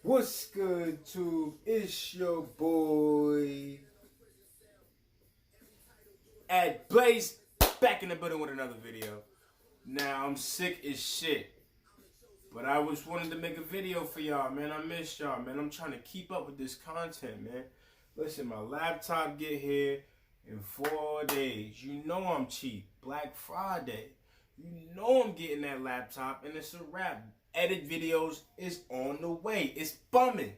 What's good, Tube? It's your boy Ed Blaze back in the building with another video. Now I'm sick as shit, but I was wanted to make a video for y'all, man. I missed y'all, man. I'm trying to keep up with this content, man. Listen, my laptop get here in 4 days. You know I'm cheap. Black Friday. You know I'm getting that laptop, and it's a wrap. Edit videos is on the way. It's bumming.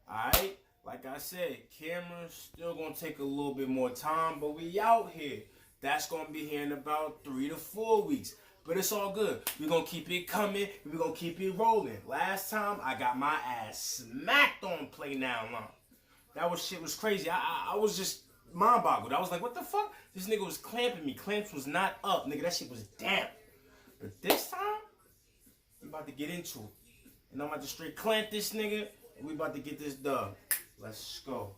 Alright? Like I said, camera's still gonna take a little bit more time, but we out here. That's gonna be here in about 3 to 4 weeks. But it's all good. We're gonna keep it coming. We're gonna keep it rolling. Last time I got my ass smacked on Play Now Line. That shit was crazy. I was just mind boggled. I was like, what the fuck? This nigga was clamping me. Clamps was not up, nigga. That shit was down. But this time, we about to get into it. And I'm about to straight clamp this nigga, and we about to get this dub. Let's go.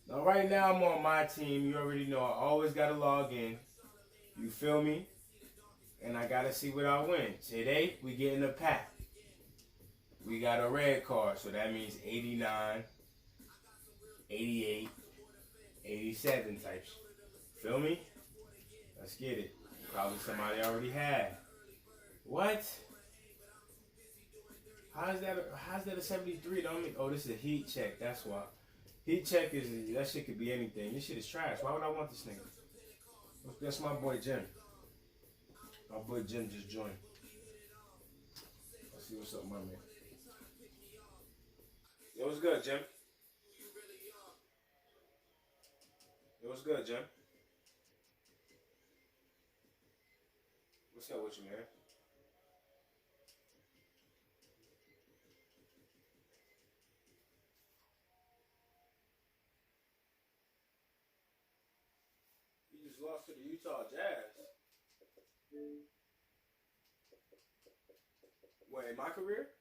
Now, right now, I'm on my team. You already know I always got to log in. You feel me? And I got to see what I win. Today, we getting a pack. We got a red card, so that means 89, 88, 87 types. Feel me? Let's get it. Probably somebody already had. What? How's that a 73? Don't mean, oh, this is a heat check. That's why. Heat check that shit could be anything. This shit is trash. Why would I want this nigga? That's my boy Jim. My boy Jim just joined. Let's see what's up, my man. Yo, what's good, Jim? Yo, what's good, Jim? What's up with you, man? You just lost to the Utah Jazz. What, in my career?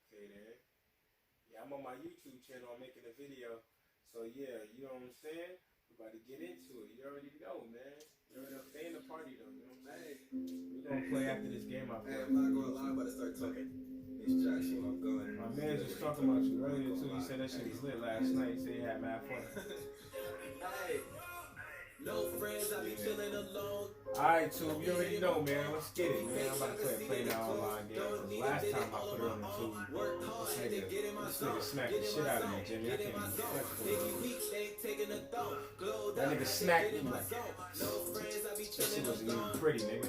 Okay, then. Yeah, I'm on my YouTube channel. I'm making a video. So, yeah, you know what I'm saying? We're about to get into it. You already know, man. You're in a fan of party, though. You know what I'm saying? We're going to play after this game I play. Hey, I'm not going to lie. I'm about to start talking. It's Joshua. I'm going. My man just talking about you earlier, too. He said that shit was lit last night. He said he had mad fun. Hey. No friends, I be chilling alone. Alright, Tube, you already know, man. Let's get it, man. I'm about to play Now Online game. Cause last time I put it on the Tube, this nigga smacked the shit out of me, Jimmy. I can't even flex. That nigga smacked me like that shit wasn't even pretty, nigga.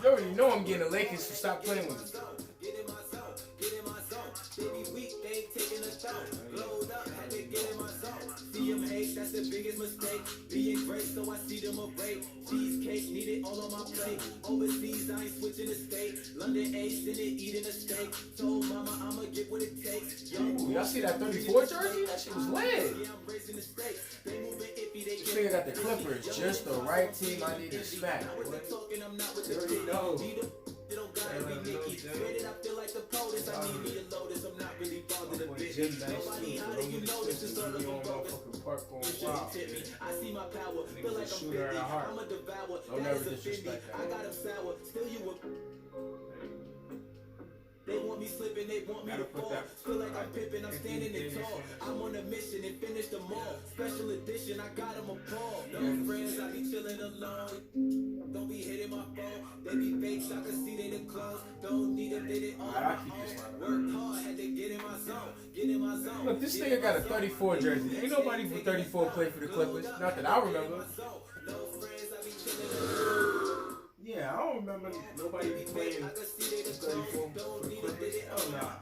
You already know I'm getting the Lakers, so stop playing with me. Baby weak, they ain't taking a thought. Blowed up, had to get in my zone. See them hate, that's the biggest mistake. Being great, so I see them a break. Cheesecake, need it all on my plate. Overseas, I ain't switching the state. London ace, in it, eating a steak. Told mama I'ma get what it takes. Ooh, y'all see that 34 jersey? That shit was lit. Yeah, I'm raising the stakes. They moving iffy, they This nigga got the Clippers, just the right team I need to smack. I'm talking, I'm not with You the already know. They don't gotta be Nicky. Rated, I feel like the POTUS. I need me a Lotus. I'm not really bothered a bit. Nobody, how do you know this is all of them bogus? I see my power. Feel like I'm 50. I'm a devour. That is a 50. I got him sour. Still you a... They want me slipping, they want me to fall. Feel like I'm pippin', I'm standing in tall. I'm on a mission and finish them all. Special edition, I got them appalled. No friends, I be chilling alone. Don't be hitting my phone. They be fakes, I can see they the clones. Don't need it, they did all my own. Work hard, had to get in my zone. Get in my zone. Look, this nigga got a 34 jersey. Ain't nobody from 34 play for the Clippers. Not that I remember. No friends, I be chilling alone. Yeah, I don't remember nobody playing 34 for the Clippers. Hell nah.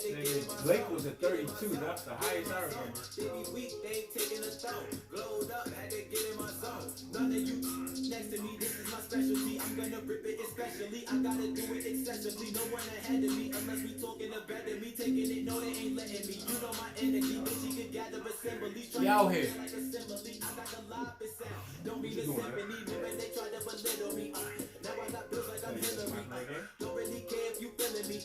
Nigga, Blake was at 32. That's the highest I remember. They be weak, they ain't taking a stone. Glowed up, had to get in my zone. None of you next to me, this is my specialty. I'm gonna rip it especially. I gotta do it excessively. No one ahead of me unless we talking about me. Taking it, no, they ain't letting me. You know my energy, but she could gather assemblies. We out here. Like assembly. I got the live sound. Don't be the symphony. When they try to belittle me. Now I got bills like I'm Hillary. Don't really care if you feeling me.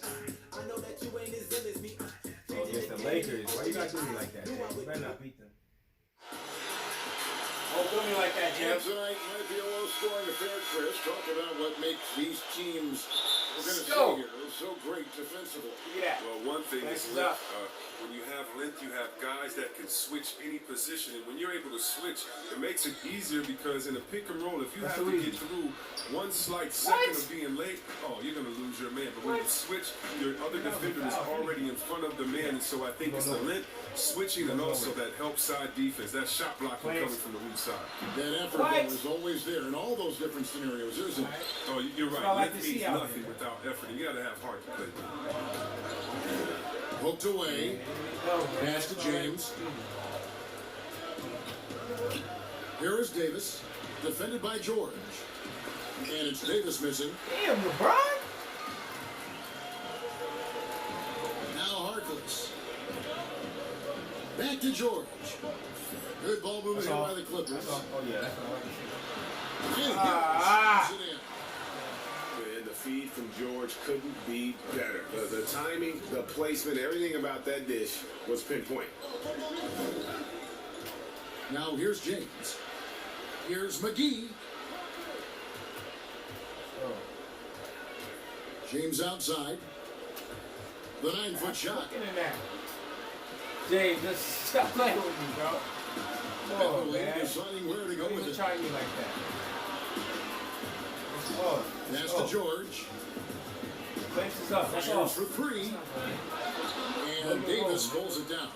I know that you ain't as ill as me. Oh, against the Lakers. Why you gotta do me like that, man? You better not beat them. Oh Don't do me like that, And Jeff. tonight might be a low-scoring affair, Chris. Talk about what makes these teams, we're going to Let's go. say here, so great defensively. Look at that. Well, one thing Thanks is a lot. when you have length, you have guys that can switch any position. And when you're able to switch, it makes it easier because in a pick and roll, if you That's have the to reason. get through one slight second of being late, oh, you're going to lose your man. But when you switch, your other defender is already in front of the man. And so I think it's the length, switching, and also that help side defense, that shot blocking coming from the weak side. That effort though, is always there in all those different scenarios, isn't it? Oh, you're what I right. like Length to see means out nothing there. without effort. You got to have heart to play. Poked away. Pass to James. Here is Davis, defended by George. And it's Davis missing. Damn, LeBron. Now Harkless. Back to George. Good ball movement here by the Clippers. Oh, yeah, that's what I like to see. And Ah. Gibbs it in. And the feed from George couldn't be better. The timing, the placement, everything about that dish was pinpoint. Now here's James. Here's McGee. James outside. The 9-foot shot. Get in there. James, just stop playing with me, bro. Oh, Beverly man. deciding where to go Don't with even it. try me like that. Oh, Pass to George. Thanks is up. That's Fires all. for three. And Davis pulls it down.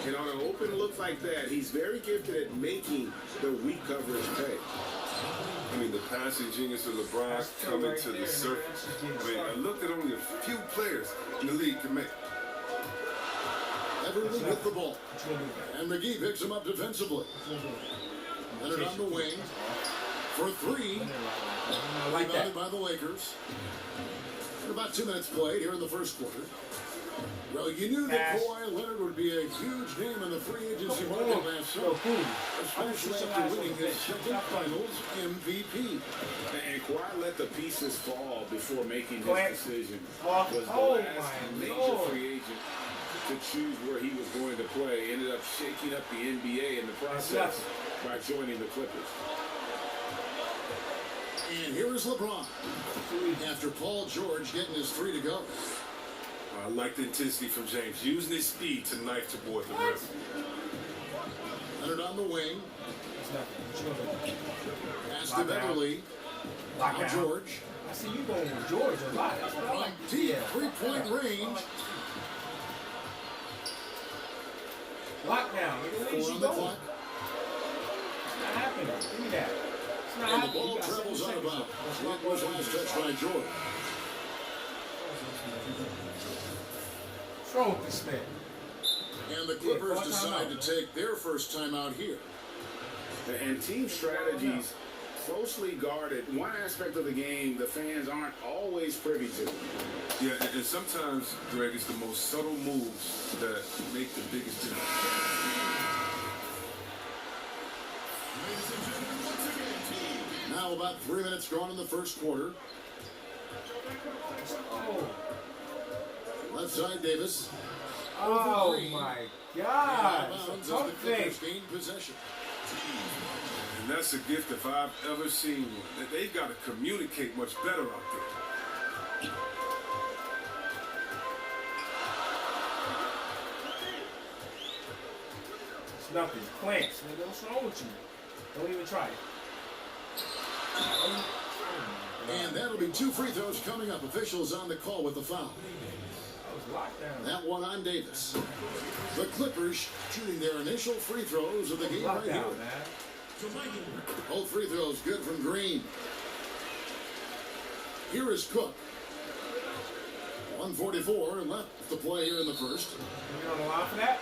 And on an open look like that, he's very gifted at making the weak coverage pay. I mean, the passing genius of LeBron That's still coming right to there, the surface. man. That's just getting I mean, I started. looked at only a few players in the league can make. Beverly with the ball. What you gonna do, man? And McGee picks him up defensively. What you gonna do? Leonard on the wing for three. I like that. Rebounded by the Lakers. And about 2 minutes played here in the first quarter. Well, you knew that Pass. Kawhi Leonard would be a huge name in the free agency Come market on. last Yo, summer, cool. especially after winning his second finals MVP. And Kawhi let the pieces fall before making Go ahead. his decision. Walk. Was the Oh, last my major Lord. free agent to choose where he was going to play. Ended up shaking up the NBA in the process by joining the Clippers. And here is LeBron after Paul George getting his three to go. I like the intensity from James, using his speed to knife toward the rim. Leonard on the wing. It's nothing. What you gonna do? Pass to Lock down. Beverly. Lock Now down. George. I see you going with George a lot. That's what I From like. deep Yeah. three-point range. Lockdown. Look at where 4 you on the going. clock. It's not happening. Give me that. It's not And the happening. ball You got travels 7 out of seconds. bounds. Let's That go. was last touch by George. What's wrong with this man? And the Clippers decide to take their first time out here. And team strategies closely guarded. One aspect of the game the fans aren't always privy to. Yeah, and sometimes, Greg, it's the most subtle moves that make the biggest difference. Now about 3 minutes gone in the first quarter. Oh, Left side Davis. oh three. my Out God. of It's bounds a as tough the thing. Clippers gain possession. And that's a gift if I've ever seen one. That they've got to communicate much better out there. It's nothing. Clamps, nigga. What's wrong with you? Don't even try it. And that'll be 2 free throws coming up. Officials on the call with the foul. That was lockdown. That one on Davis. The Clippers shooting their initial free throws of the game right here. Lockdown, man. Both free throws good from Green. Here is Cook. 1:44 left to play here in the first. You on the line for that?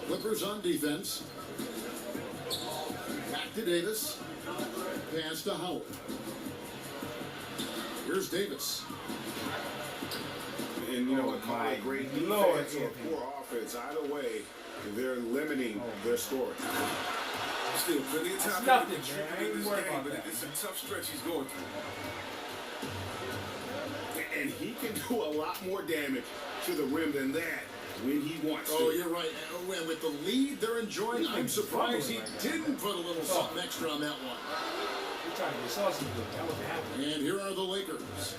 Clippers on defense. Back to Davis. Pass to Howard. Here's Davis. And you know what? Call my it great Lord, defense or Anthony. poor offense. Either way, they're limiting their scoring. Still plenty of time nothing, to man. I ain't contribute in this worried game, about but that. it's a tough stretch he's going through. And he can do a lot more damage to the rim than that when he wants Oh, to. you're right. And with the lead they're enjoying, I'm surprised he didn't put a little something extra on that one. He's trying to get saucy with it. That wasn't happening. And here are the Lakers.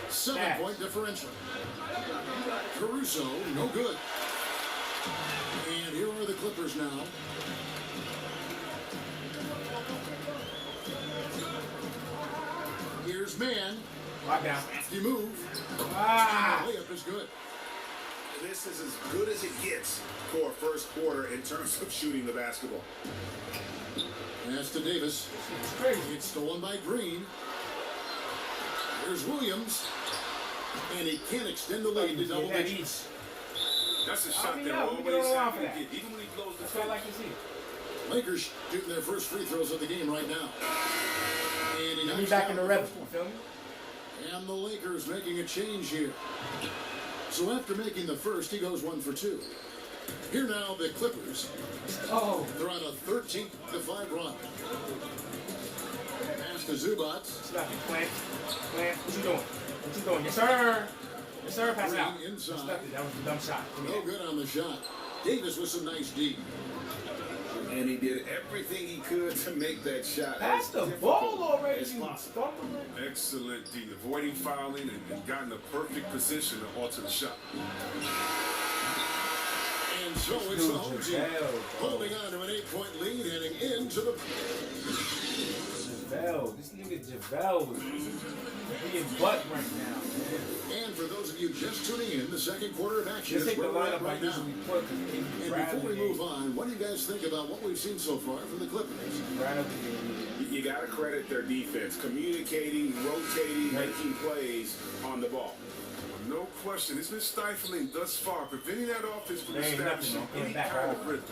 7-point differential. Caruso, no good. And here are the Clippers now. Here's man. Lock down. Hefty move. Ah! And the layup is good. This is as good as it gets for a first quarter in terms of shooting the basketball. Pass to Davis. It's crazy. It's stolen by Green. Here's Williams. And he can't extend the lead to double That digits. eats. That's a shot mean, that yeah, we always can go happens off to that. get, even when he blows the That's what I finish. like to see. Lakers shooting their first free throws of the game right now. And he Get me knocks back down in the the rhythm. first You one. feel me? And the Lakers making a change here. So after making the first, he goes 1 for 2. Here now, the Clippers. Oh. They're on a 13-5 run. Pass to Zubac. Stop it, Plant. Plant, what you doing? What you doing? Yes, sir. Yes, sir. Pass it out. Green inside. Stop it. That was a dumb shot. Give me No that. good on the shot. Davis with some nice D. And he did everything he could to make that shot Pass as the difficult ball already, as you possible. fumbling. Excellent D, avoiding fouling and got in the perfect position to alter the shot. And so it's the home team holding on to an 8-point lead heading into the... JaVale. This nigga JaVale was being butt right now, man. And for those of you just tuning in, the second quarter of action Just is take the where we're at lineup I right now. usually put because it And before we move on, what do you guys think about what we've seen so far from the Clippers? Right up the game. You got to credit their defense, communicating, rotating, making plays on the ball. No question, it's been stifling thus far, preventing that offense from There ain't establishing nothing, any back kind off. of rhythm.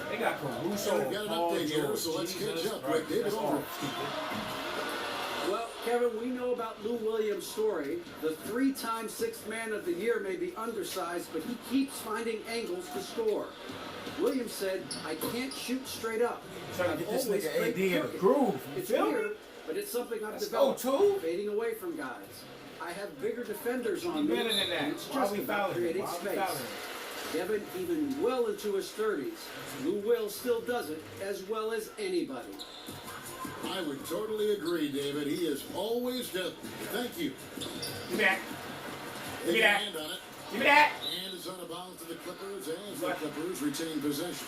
They got Caruso We've and got an Paul update here, George. so let's Jesus catch up Christ. with David That's all Aldridge. stupid. Well, Kevin, we know about Lou Williams' story. The 3-time Sixth Man of the Year may be undersized, but he keeps finding angles to score. Williams said, "I can't shoot straight up. Trying to I've get this always nigga played AD in the crooked. groove. You It's feel me? weird, but it's something I've Let's go, developed. two. Fading away from guys. I have bigger defenders on me, Better than that. and it's Why just we about fouling him? creating Why we space." fouling him? Devin, even well into his 30s, Lou Will still does it as well as anybody. I would totally agree, David. He is always done. Thank you. Give me that. Give me Take a that. hand on it. Give me that. And it's on a bounce to the Clippers as the Clippers retain possession.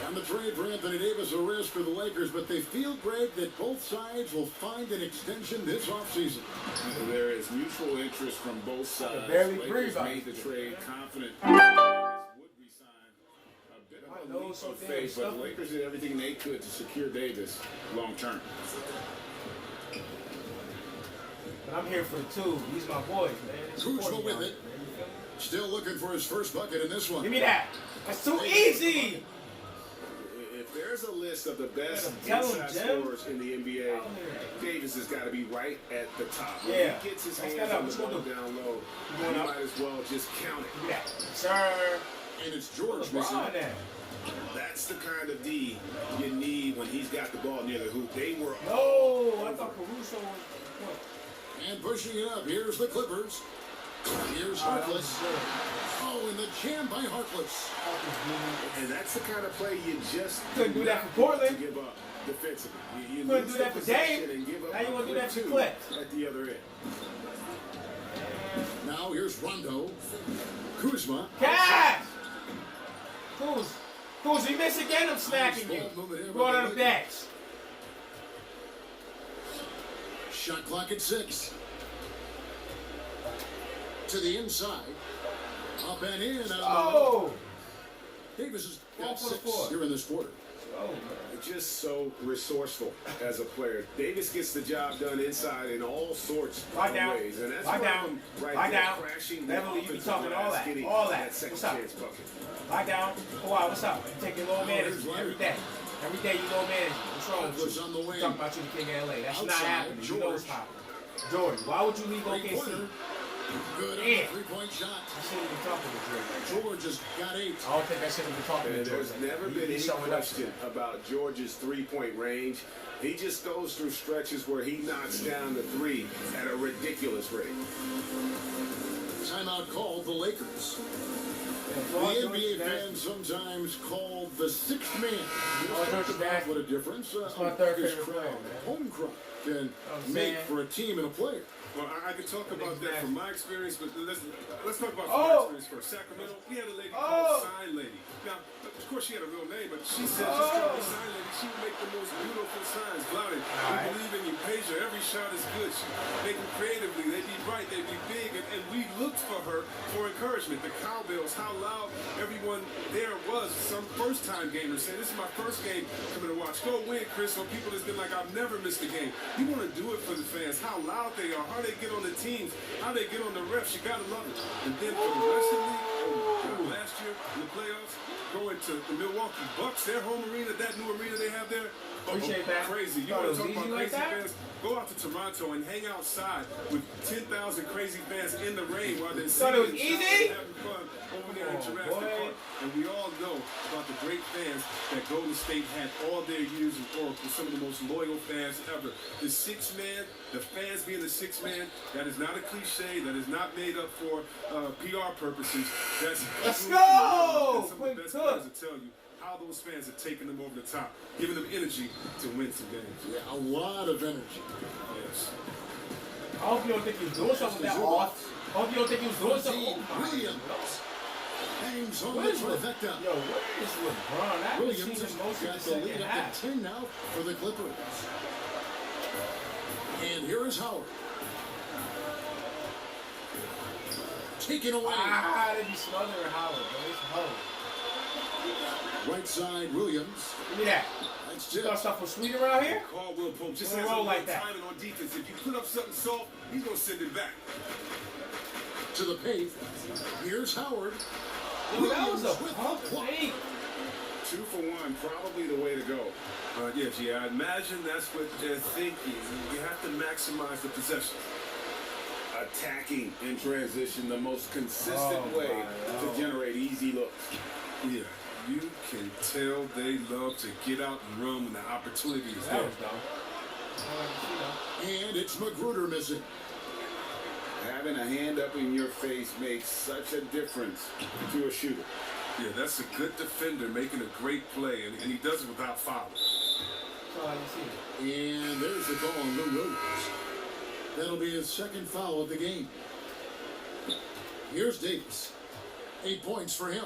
On the trade for Anthony Davis, a risk for the Lakers, but they feel, Greg, that both sides will find an extension this offseason. There is mutual interest from both sides. barely Lakers breathe out made the here. trade confident would resign. A bit I of a know, leap so of damn faith, but stuff. the Lakers did everything they could to secure Davis long term. But I'm here for the two. These my boys, man. They Kuzma support me with out it. here, man. You feel me? Still looking for his first bucket in this one. Give me that. That's too easy. If there's a list of the best Tell him, inside Jim. scorers in the NBA, Davis has got to be right at the top. When Yeah. he gets his Let's hands get up. on the Let's go ball do it. down low, You going you up? might as well just count it. Give me that. Sir. And it's George missing LeBron it. that. That's the kind of D you need when he's got the ball near the hoop. They were No, I thought Caruso was. And pushing it up. Here's the Clippers. Here's That was Harkless. good. Oh, and the jam by Harkless. And that's the kind of play you just Couldn't do that not for want Portland. to give up defensively. You Couldn't lose do the that for possession Dame. and give up Now you a wanna do that for two Clips. at the other end. Now here's Rondo. Kuzma. Cash! Kuz, you miss again, I'm smacking you. Going on the bench. Shot clock at 6. To the inside. Up and in. Oh! Davis has Four got for the 6 four. here in this quarter. Oh, Just so resourceful as a player. Davis gets the job done inside in all sorts Lie of down. ways. And that's Lie one of down. them right Lie there, down. crashing Beverly, you be offensive talking all glass, that. getting All that. second What's up? chance bucket. lie down. Oh, wow, what's up? You take your low management here's every Leonard. day. Every day you low management. What's wrong with Harkless you? on the wing. Talking about you, the king of LA. That's not Outside, happening. You know what's George. happening. George, why would you leave Three-pointer. OKC? Good on Yeah. the three-point shot. I shouldn't even talking to George. George has got 8. I don't think I should have been talking to And George. there's never been any question about George's three-point range. He just goes through stretches where he knocks down the three at a ridiculous rate. Timeout called the Lakers. The NBA fans sometimes call the sixth man. What a difference my third this favorite crowd, player, man. home crowd, can I'm make saying. for a team and a player. Well, I could talk about that from my experience, but let's talk about Oh. my experience first. Sacramento, we had a lady Oh. called Sign Lady. Now, of course, she had a real name, but she said she's called the Sign Lady. She would make the most beautiful signs. Blotted. Alright. We believe in you. Pager. Every shot is good. She make them creatively. They'd be bright. They'd be big. And we looked for her for encouragement. The cowbells, how loud everyone there was. Some first-time gamers saying, this is my first game coming to watch. Go win, Chris. Or people that's been like, I've never missed a game. You want to do it for the fans. How loud they are. How they get on the teams. How they get on the refs. You got to love it. And then for the rest of the league, last year in the playoffs, going to the Milwaukee Bucks, their home arena, that new arena they have there. Appreciate that. Crazy. You Thought want it to was talk about easy like crazy that? fans? Go out to Toronto and hang outside with 10,000 crazy fans in the rain while they're Thought it was singing and easy? having fun over there in Come on, Jurassic boy. Park. And we all know about the great fans that Golden State had all their years in Oracle, some of the most loyal fans ever. The sixth man, the fans being the sixth man, that is not a cliche, that is not made up for PR purposes. That's Let's true. go! And some of Quick the best cook. players will tell you how those fans are taking them over the top, giving them energy to win some games. Yeah, a lot of energy. Yes. I hope you don't think he was doing something with that off. I hope you don't think he was doing something. Dean Oh my Williams hangs on the Where's trifecta. Yo, where is LeBron? I haven't seen Williams him most of got the the lead second up half. to 10 now for the Clippers. And here is Howard. Taken away. Ah, they be smothering Howard, bro. It's Howard. Right side, Williams. Give me that. That's You it. got stuff for sweet around here? Caldwell Pope just Don't has roll a like like that. timing on defense. If you put up something soft, he's gonna send it back. To the paint. Here's Howard. Yo, that was Williams a with pump the block. fake. 2 for 1, probably the way to go. Yes, yeah, I imagine that's what they're thinking. You have to maximize the possession. Attacking in transition, the most consistent Oh, way my to Lord. generate easy looks. Yeah, you can tell they love to get out and run when the opportunity is That there. was dumb. And it's Magruder missing. Having a hand up in your face makes such a difference to a shooter. Yeah, that's a good defender making a great play, and he does it without fouling. That's all I can see. And there's the call on Lou Williams. That'll be his second foul of the game. Here's Davis. 8 points for him.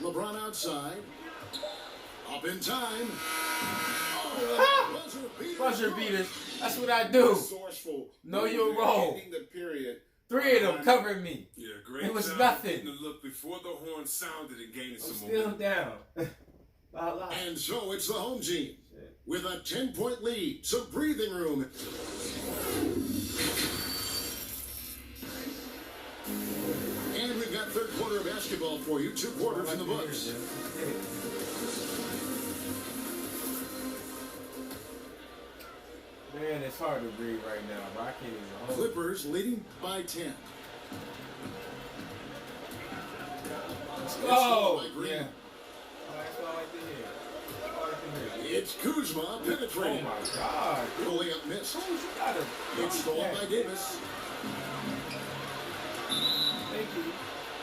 LeBron outside. Up in time. Oh, buzzer beater. Buzzer beaters. That's what I do. Resourceful. Know when your you're role. ending the period. 3 of them covered me. Yeah, great It was job nothing. getting the look before the horn sounded and gaining I'm some still momentum. down. Loud, loud. And so it's the home team with a 10-point lead. Some breathing room. And we've got third quarter of basketball for you. 2 quarters in the books. Man, it's hard to breathe right now, bro. I can't even hold it. Clippers leading by 10. Oh, By Green. yeah. Oh, that's all I like to hear. That's all I can hear. It's Kuzma Oh penetrating. my God. The layup missed. Oh, you got it. It's stolen by Davis. Thank you.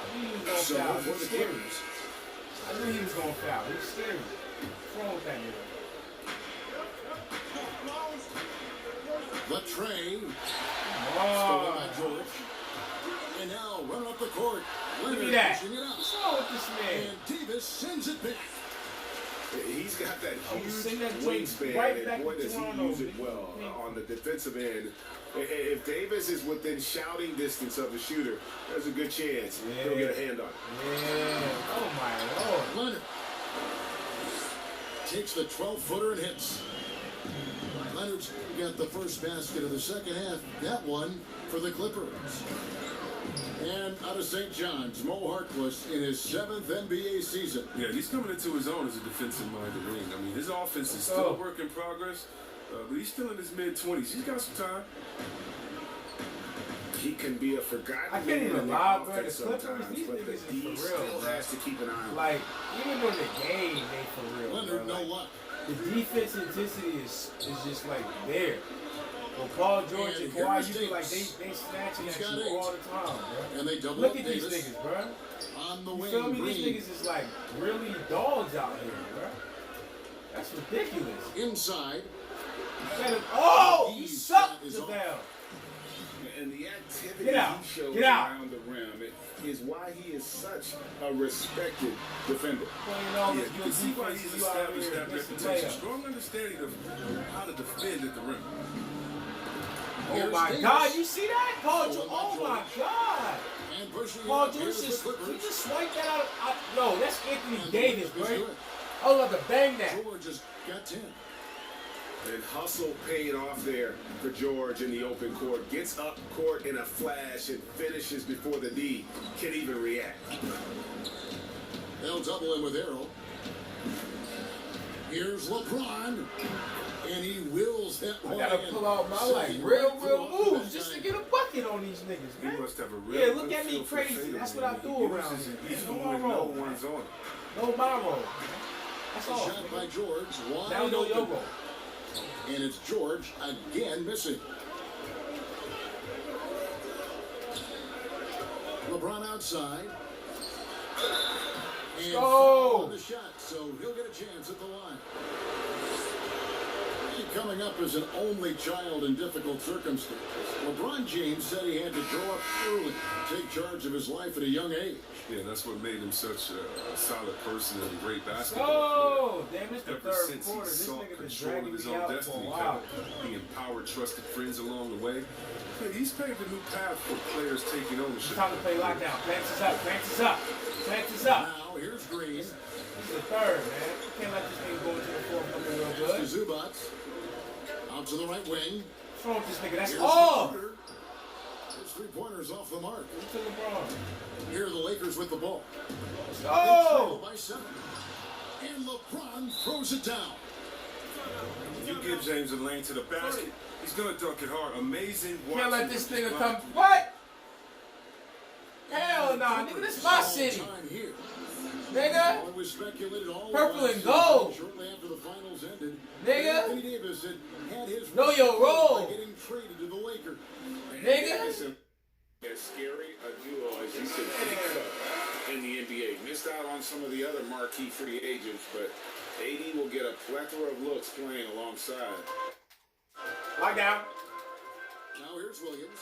I knew he was going to So foul. for He's the scary. Clippers. I knew he was going to foul. He's scary. What's wrong with that nigga? Latrey. Stolen Oh, by George. And now running up the court. give me Leonard that. pushing it out. What's wrong with this man? And Davis sends it back. He's got that I would huge send that joint wingspan, right back and boy, to does he Toronto. use it well on the defensive end. If Davis is within shouting distance of the shooter, there's a good chance he'll get a hand on it. Yeah. Oh my Lord. Leonard takes the 12-footer and hits. Leonard's got the first basket of the second half. That one for the Clippers. And out of St. John's, Mo Harkless in his 7th NBA season. Yeah, he's coming into his own as a defensive-minded wing. I mean, his offense is still a work in progress, but he's still in his mid-20s. He's got some time. He can be a forgotten I can't man even in the lie, bro. offense The Clippers, sometimes, these but the niggas D is for real, still bro. has to keep an eye on him. Like, even in the game, they for real. Leonard, bro. no Like, luck. the defense intensity is just like there. Well, Paul George And and here Kawhi, is you feel like Davis. they snatching He's at got you 8. all the time, bro. And they double Look up at these Davis. niggas, bro. On the You wing, feel me? Green. These niggas is like really dogs out here, bro. That's ridiculous. Inside. Oh, you He's suck, got his own- JaVale. And the activity Get out. he shows Get out. around the rim is why he is such a respected defender. Playing all Yeah, this you good can see why defense, he's you out established here that missing reputation. layups. Strong understanding of how to defend at the rim. Oh Here's my Davis. God, you see that? Paul George, Stolen by oh my George. God. And pushing Paul it. George Here's the just, Clippers. he just swiped that out. Yo, that's Anthony Davis, He's bro. good. I was about to bang that. George has got 10. And hustle paid off there for George in the open court. Gets up court in a flash and finishes before the D can even react. They'll double him with Arrow. Here's LeBron. And he wills that I one gotta in. pull out my like Sitting real right off the moves just to back get a bucket on these niggas, He man. must have a real Yeah, look good at me feel for crazy. fadeaway. That's what I He do around uses here. it even No when my no role. one's on. No my role. That's all. Shot by George. Wide Now know your open. role. And it's George again missing. LeBron outside. And go. foul on the shot, so he'll get a chance at the line. He coming up as an only child in difficult circumstances. LeBron James said he had to grow up early, take charge of his life at a young age. Yeah, that's what made him such a solid person and a great basketball Oh, damn, it's the player. Ever third since quarter. he This sought nigga been control dragging of his me own out for a destiny, while. he empowered trusted friends along the way. Hey, he's paved a new path for players taking It's ownership. time to play lockdown. Pants is up. Pants is up. Pants is up. Now here's Green. This is the third, man. You can't let this thing go into the fourth looking real To good. Zubac. Out to the right wing. What's wrong with this nigga? That's Here's all. the shooter. His 3-pointers off the mark. Look to LeBron. Here are the Lakers with the ball. Oh! By 7. And LeBron throws it down. You give James a lane to the basket, he's gonna dunk it hard. Amazing. Can't let watching this him nigga just come. block. What? Hell nah, nigga. This is my city. Time here. Nigga. It was speculated all Purple around and gold. Shortly after the finals ended, Nigga. Anthony Davis had his Know your role. by getting traded to the Lakers. Nigga. As scary a duo as you could think of in the NBA. Missed out on some of the other marquee free agents, but AD will get a plethora of looks playing alongside. Lockdown. Now here's Williams.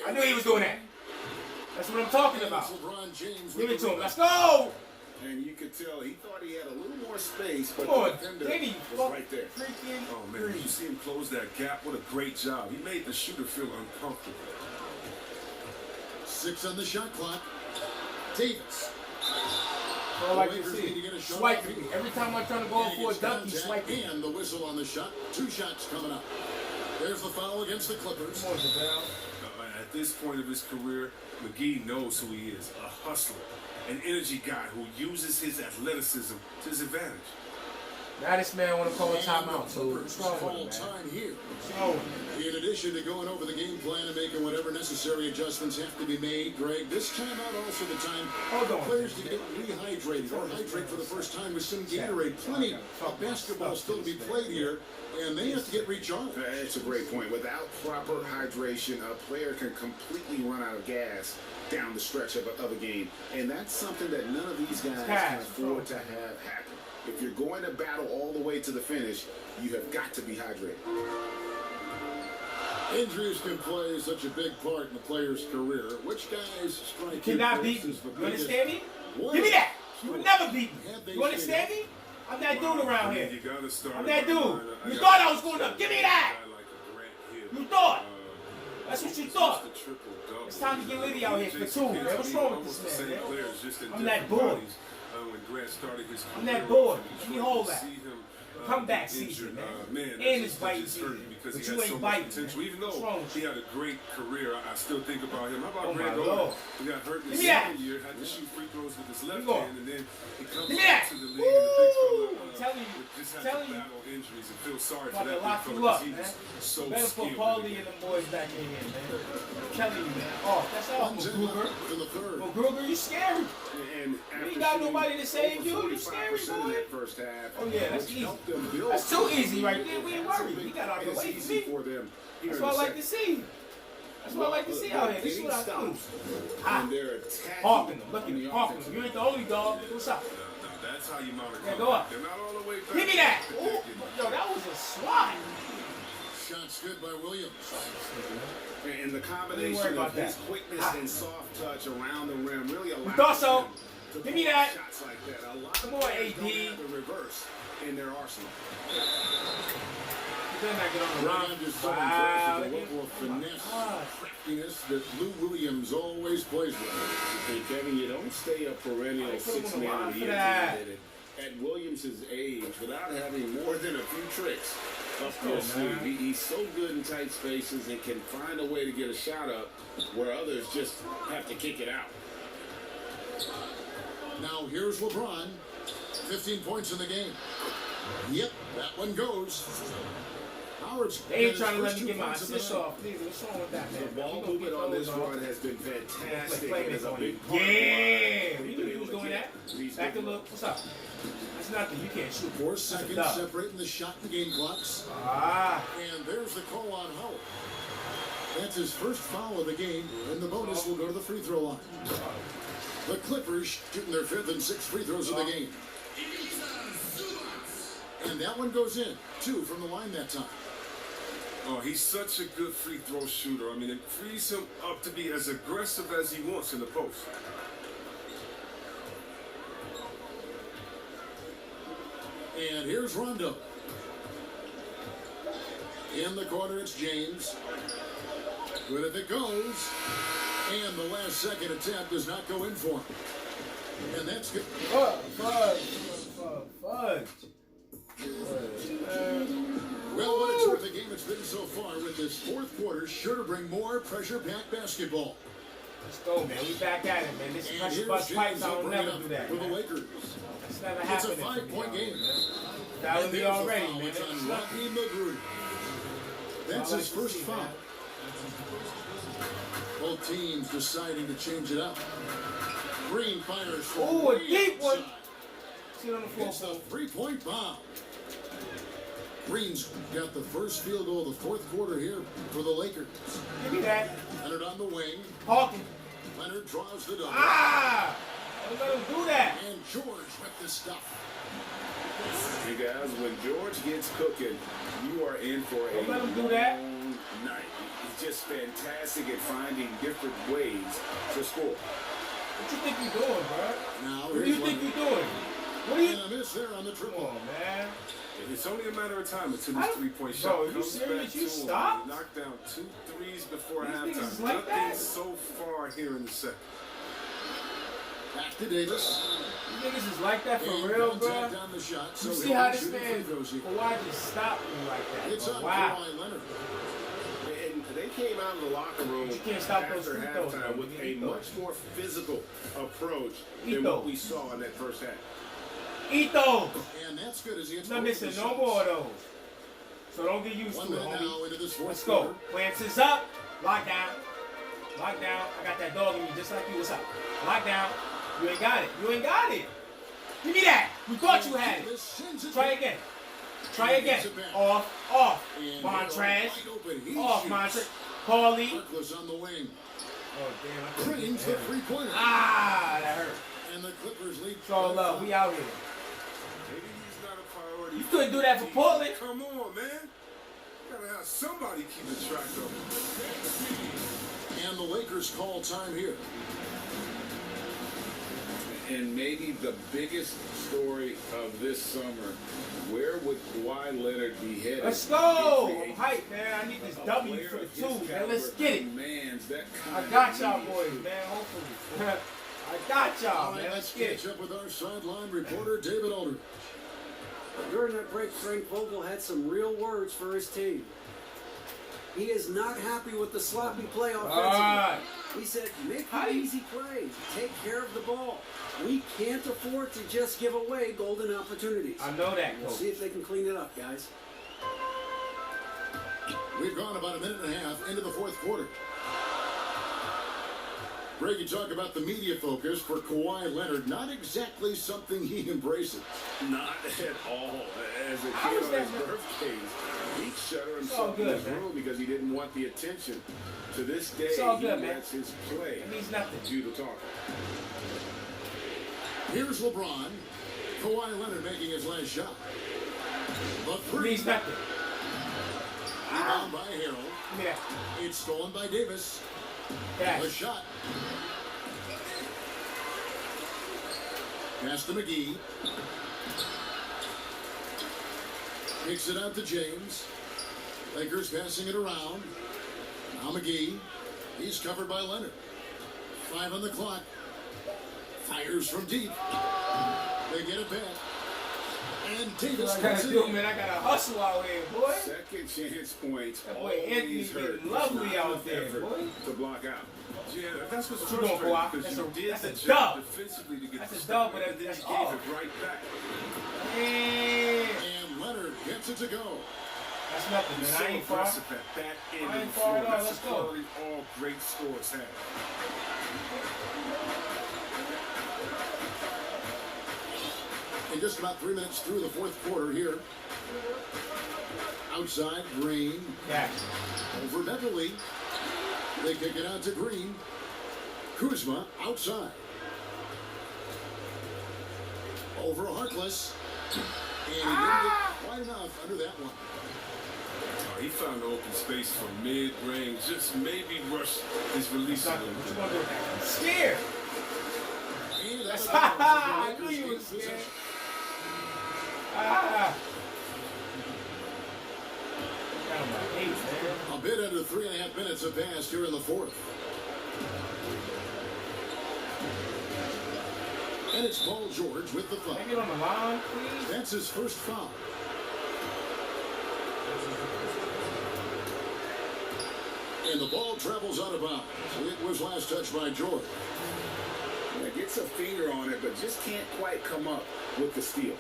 I knew he was doing that. That's what I'm talking about. LeBron James Give it with to the him. Let's go. And you could tell he thought he had a little more space, but Come on, the defender Denny. was right there. Freaking Oh man, when you see him close that gap, what a great job. He made the shooter feel uncomfortable. 6 on the shot clock. Davis. All I can Lakers need to see. get a shot Swiping off. me. Every time I try to go And he for a gets dunk, he's contact swiping. and the whistle on the shot. 2 shots coming up. There's the foul against the Clippers. Come on, JaVale. At this point of his career, McGee knows who he is. A hustler, an energy guy who uses his athleticism to his advantage. Now this man want to call a And the timeout. So Clippers what's wrong call with him, man? time here. What's wrong with him? In addition to going over the game plan and making whatever necessary adjustments have to be made, Greg, this timeout also the time Hold for on. players to get rehydrated or hydrate for the first time with some Gatorade. Plenty of basketball still to be played here, and they have to get recharged. That's a great point. Without proper hydration, a player can completely run out of gas down the stretch of a game. And that's something that none of these guys can afford to have happen. If you're going to battle all the way to the finish, you have got to be hydrated. Injuries can play such a big part in a player's career. Which guys strike You cannot beat me. You understand me? Give me that. You would never beat me. You understand me? I'm that dude around here. You gotta start. I'm that dude. You thought I was going up. Give me that. You thought. That's what you thought. It's time to get Liddy out here for 2, man. What's wrong with this man, man? I'm that boy. When Grant started his I'm that career, boy. you Give me struggled hold to that. see him, Comeback injured. season, man. Man, And that's it's biting just hurt season. because But he you had so ain't much biting, potential. man. Even What's though wrong with he you? had a great career, I still think about him. How about Oh, Grant my Oden? Lord. He got hurt in Give his me that. second year, had to shoot free throws with his left go. hand, and then he comes Give me that. to the league and the big fella, I'm telling you. just had Telling to you. battle injuries and feel sorry About for to that lock big you fella up, because he man. was so Better put skilled. Paulie and them boys back in here, man. I'm telling you, man. Oh, that's all. One's in Gruger. left in the third. Well, Gruger, you scary. And ain't got nobody to save you. You scary, in boy. that first half, Oh, yeah, that's which easy. helped them built. That's too easy right there. We ain't worried. He got out of the It's way easy for me. for them. Here That's in what I the like to second. see. That's what I like to see out here. This is what I do. And they're attacking. Hawking them. Look at on him. the Hawking offensive them. You ain't the only dog. What's up? Now, that's how you mount a Yeah, comeback. go up. They're not all the way back. Give me that. Ooh. Yo, that was a swat. Shots good by Williams. And the Don't worry combination about of his that. quickness and soft touch around the rim really allows thought so. him to Give me pull that. shots like that. A lot Come of on, players AD. don't have the reverse in their arsenal. He better not get on the Right run. under so Wow. impressed with the level of finesse and craftiness that Lou Williams always plays with. And Kevin, you don't stay a perennial I put him six on the man line of the for year that. candidate at Williams' age without having more than a few tricks up your sleeve. He's so good in tight spaces and can find a way to get a shot up where others just have to kick it out. Now here's LeBron. 15 points in the game. Yep, that one goes. Howard's They ain't got his trying to let first me 2 get my points of the assist night. off. Please, what's wrong with that, man? The ball You gonna movement get on this those off. run has been fantastic. Play and this is a on you. big part of Yeah, why we we've knew been you able was to doing get that. these Back to big look. What's up? That's nothing. You can't shoot. 4 That's a seconds dub. separating the shot and the game clocks. Ah. And there's the call on Howard. That's his first foul of the game, and the bonus will go to the free throw line. The Clippers shooting their 5th and 6th free throws of the game. And that one goes in. 2 from the line that time. Oh, he's such a good free throw shooter. I mean, it frees him up to be as aggressive as he wants in the post. And here's Rondo. In the corner, it's James. Good if it goes. And the last second attempt does not go in for him. And that's good. Fudge. Well, what it's worth, the game it's been so far with this 4th quarter sure to bring more pressure-packed basketball. Let's go, man. We back at it, man. This is And pressure here's bust pipes. James I don't bringing never up do that, for the man. Lakers. It's never It's a happening for me. 5-point game. Fouling And me there's the already, foul. man. It's That's on nothing. Rodney McGruder. That's I his like to first see, foul. man. Both teams deciding to change it up. Green fires for Ooh, a way deep one. outside. Sit on the floor. It's the 3-point bomb. Green's got the first field goal of the 4th quarter here for the Lakers. Give me that. Leonard on the wing. Hawking. Leonard draws the double. Ah! Don't let him do that. And George with the stuff. Hey guys, when George gets cooking, you are in for a Don't let him do that. long night. He's just fantastic at finding different ways to score. What you think you doing, bro? Now What do you here's think you Leonard. doing? What do you... And a miss there on the Come triple. on, man. It's only a matter of time until I this don't- three-point Bro, shot you comes serious? back You to him. stopped? He knocked down 2 threes before These niggas halftime. is like Nothing that? so far here in the second. Back to Davis. You niggas is like that for And real, contact bro? on the shot. So You see he'll how be this shooting man, free throws here. Kawhi just stopped me like that, It's bro. on Wow. Kawhi Leonard. And they came out of the locker room But you can't stop those after free throws, halftime bro. with You a need much those. more physical approach Eat than those. what we saw in that first half. Eat those. And that's good as he hits Not both missing the no shots. more of those. So don't get used 1 to it, minute now homie. into this 4th Let's quarter. go. Plants is up. Lock down. Lock down. I got that dog in me just like you. What's up? Lock down. You ain't got it. You ain't got it. Give me that. We thought you had it. Davis sends it Try back. again. Try again. Off. And Montrez. wide open. He Off, shoots. Montrez. Paulie. Harkless on the wing. Oh, damn. I couldn't Green's get the that. 3-pointer. Ah, that hurt. And the Clippers lead. It's all love. We out here. Maybe he's not a priority. You couldn't do that for Portland. Come on, man. You gotta have somebody keeping track of him. And the Lakers call time here. And maybe the biggest story of this summer, where would Kawhi Leonard be headed? Let's go. if I'm hyped, man. I need this W for the 2, man. Let's get it. Demands that I kind got of y'all immediacy. boys, man. Hopefully. I got All y'all, right, man. let's Let's get catch it. up with our sideline reporter, David Aldridge. During that break, Frank Vogel had some real words for his team. He is not happy with the sloppy play offensively. Alright. He said, make How the do you- easy plays. Take care of the ball. We can't afford to just give away golden opportunities. I know that, We'll coach. see if they can clean it up, guys. We've gone about a minute and a half into the 4th quarter. Greg, you talk about the media focus for Kawhi Leonard. Not exactly something he embraces. Not at all. As a kid on his birthdays, he shut himself in his room because he didn't want the attention. To this day, he lets his play do the talking. Here's LeBron. Kawhi Leonard making his last shot. The three. Means nothing. Rebound by Harold. Yeah. It's stolen by Davis. Cash. The shot. Pass to McGee. Kicks it out to James. Lakers passing it around. Now McGee. He's covered by Leonard. 5 on the clock. Fires from deep. They get it back. And Davis I gotta hustle out here, boy. Second chance points. That boy Anthony's getting lovely out there, boy. To block out. Yeah, that's what's What you doing, Kawhi? frustrating because you did That's the a job dub. defensively to get That's the a stop, dub, but and then that's you gave all. it right back. Yeah. And Leonard gets it to go. That's nothing, He's man. so I ain't far. aggressive at that end I of ain't the far floor. at all. That's Let's the go. quality all great scorers have. And just about 3 minutes through the fourth quarter here. Outside, Green. Cash. Over Beverly. They kick it out to Green. Kuzma outside. Over Harkless. And he didn't get quite enough under that one. He found the open space from mid-range. Just maybe rush his release a What little you bit. gonna do with that? I'm scared. And that's I knew you was scared. Ah. Down by 8, man. A bit under 3.5 minutes have passed here in the fourth. And it's Paul George with the foul. Can I get on the line, please? That's his first foul. And the ball travels out of bounds. It was last touched by George. Yeah, gets a finger on it, but just can't quite come up with the steal.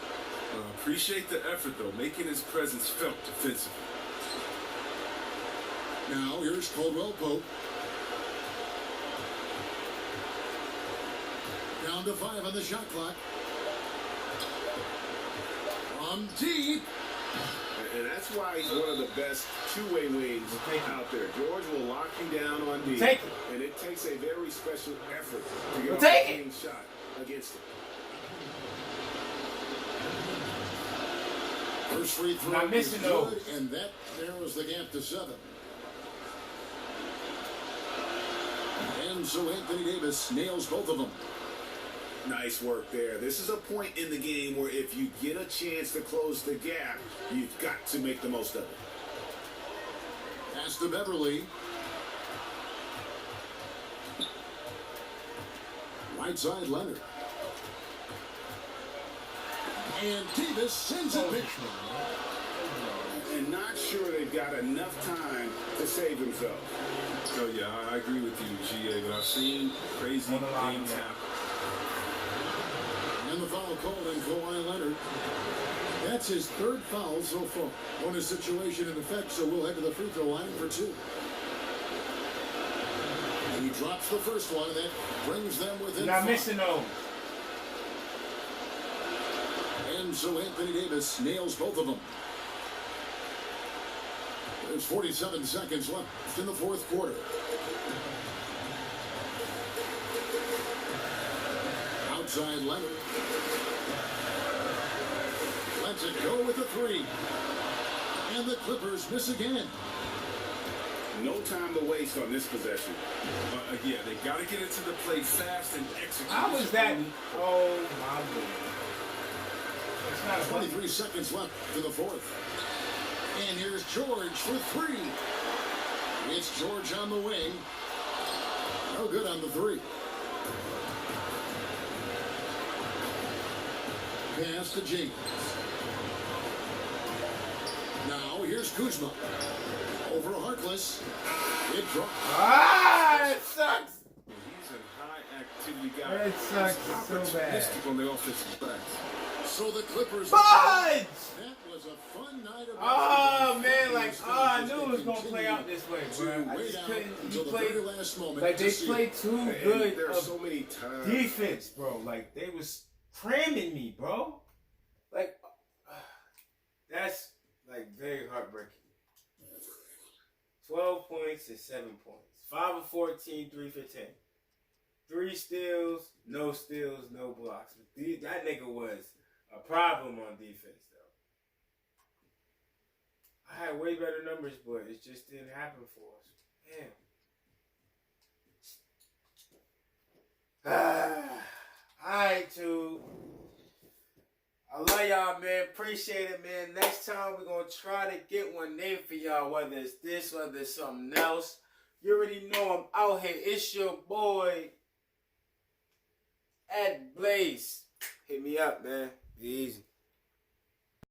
Appreciate the effort, though, making his presence felt defensively. Now here's Caldwell Pope. Down to 5 on the shot clock. From deep. And that's why he's one of the best two-way wings out there. George will lock you down on deep. Take it. And it takes a very special effort to get We'll off take a it. clean shot against him. First free throw Not is missing good, those. and that narrows the gap to 7. And so Anthony Davis nails both of them. Nice work there. This is a point in the game where if you get a chance to close the gap, you've got to make the most of it. Pass to Beverly. Right side Leonard. And Davis sends it big. And not sure they've got enough time to save themselves. So, yeah, I agree with you, GA, but I've seen crazy things happen. And the foul called on Kawhi Leonard. That's his third foul so far. Bonus situation in effect, so we'll head to the free throw line for 2. And he drops the first one, and that brings them within Not 5. missing those. And so Anthony Davis nails both of them. There's 47 seconds left in the fourth quarter. Outside Leonard. Lets it go with a 3. And the Clippers miss again. No time to waste on this possession. Yeah, they got to get it to the plate fast and execute. How was that? Oh, my God. It's not a 23 seconds left in the fourth. And here's George for 3. It's George on the wing. No good on the 3. Pass to James. Now here's Kuzma. Over Harkless. It drops. Ah, it sucks. He's a high-activity guy. It sucks He's so bad. opportunistic on the offensive backs. So the Clippers. Fudge! That was a fun night of Oh man, like I Just knew it was gonna play out this way, bro. I wait just out couldn't. until the very last moment. Like to they see played it. too And good there are of so many times. defense, bro. Like they was cramming me, bro. Like that's like very heartbreaking. 12 points and 7 points. 5 of 14, 3 for 10. 3 steals, no blocks. That nigga was a problem on defense, though. I had way better numbers, but it just didn't happen for us. Damn. Alright, too. I love y'all, man. Appreciate it, man. Next time we're going to try to get one named for y'all, whether it's this, whether it's something else. You already know I'm out here. It's your boy, Ed Blaze. Hit me up, man. Be easy.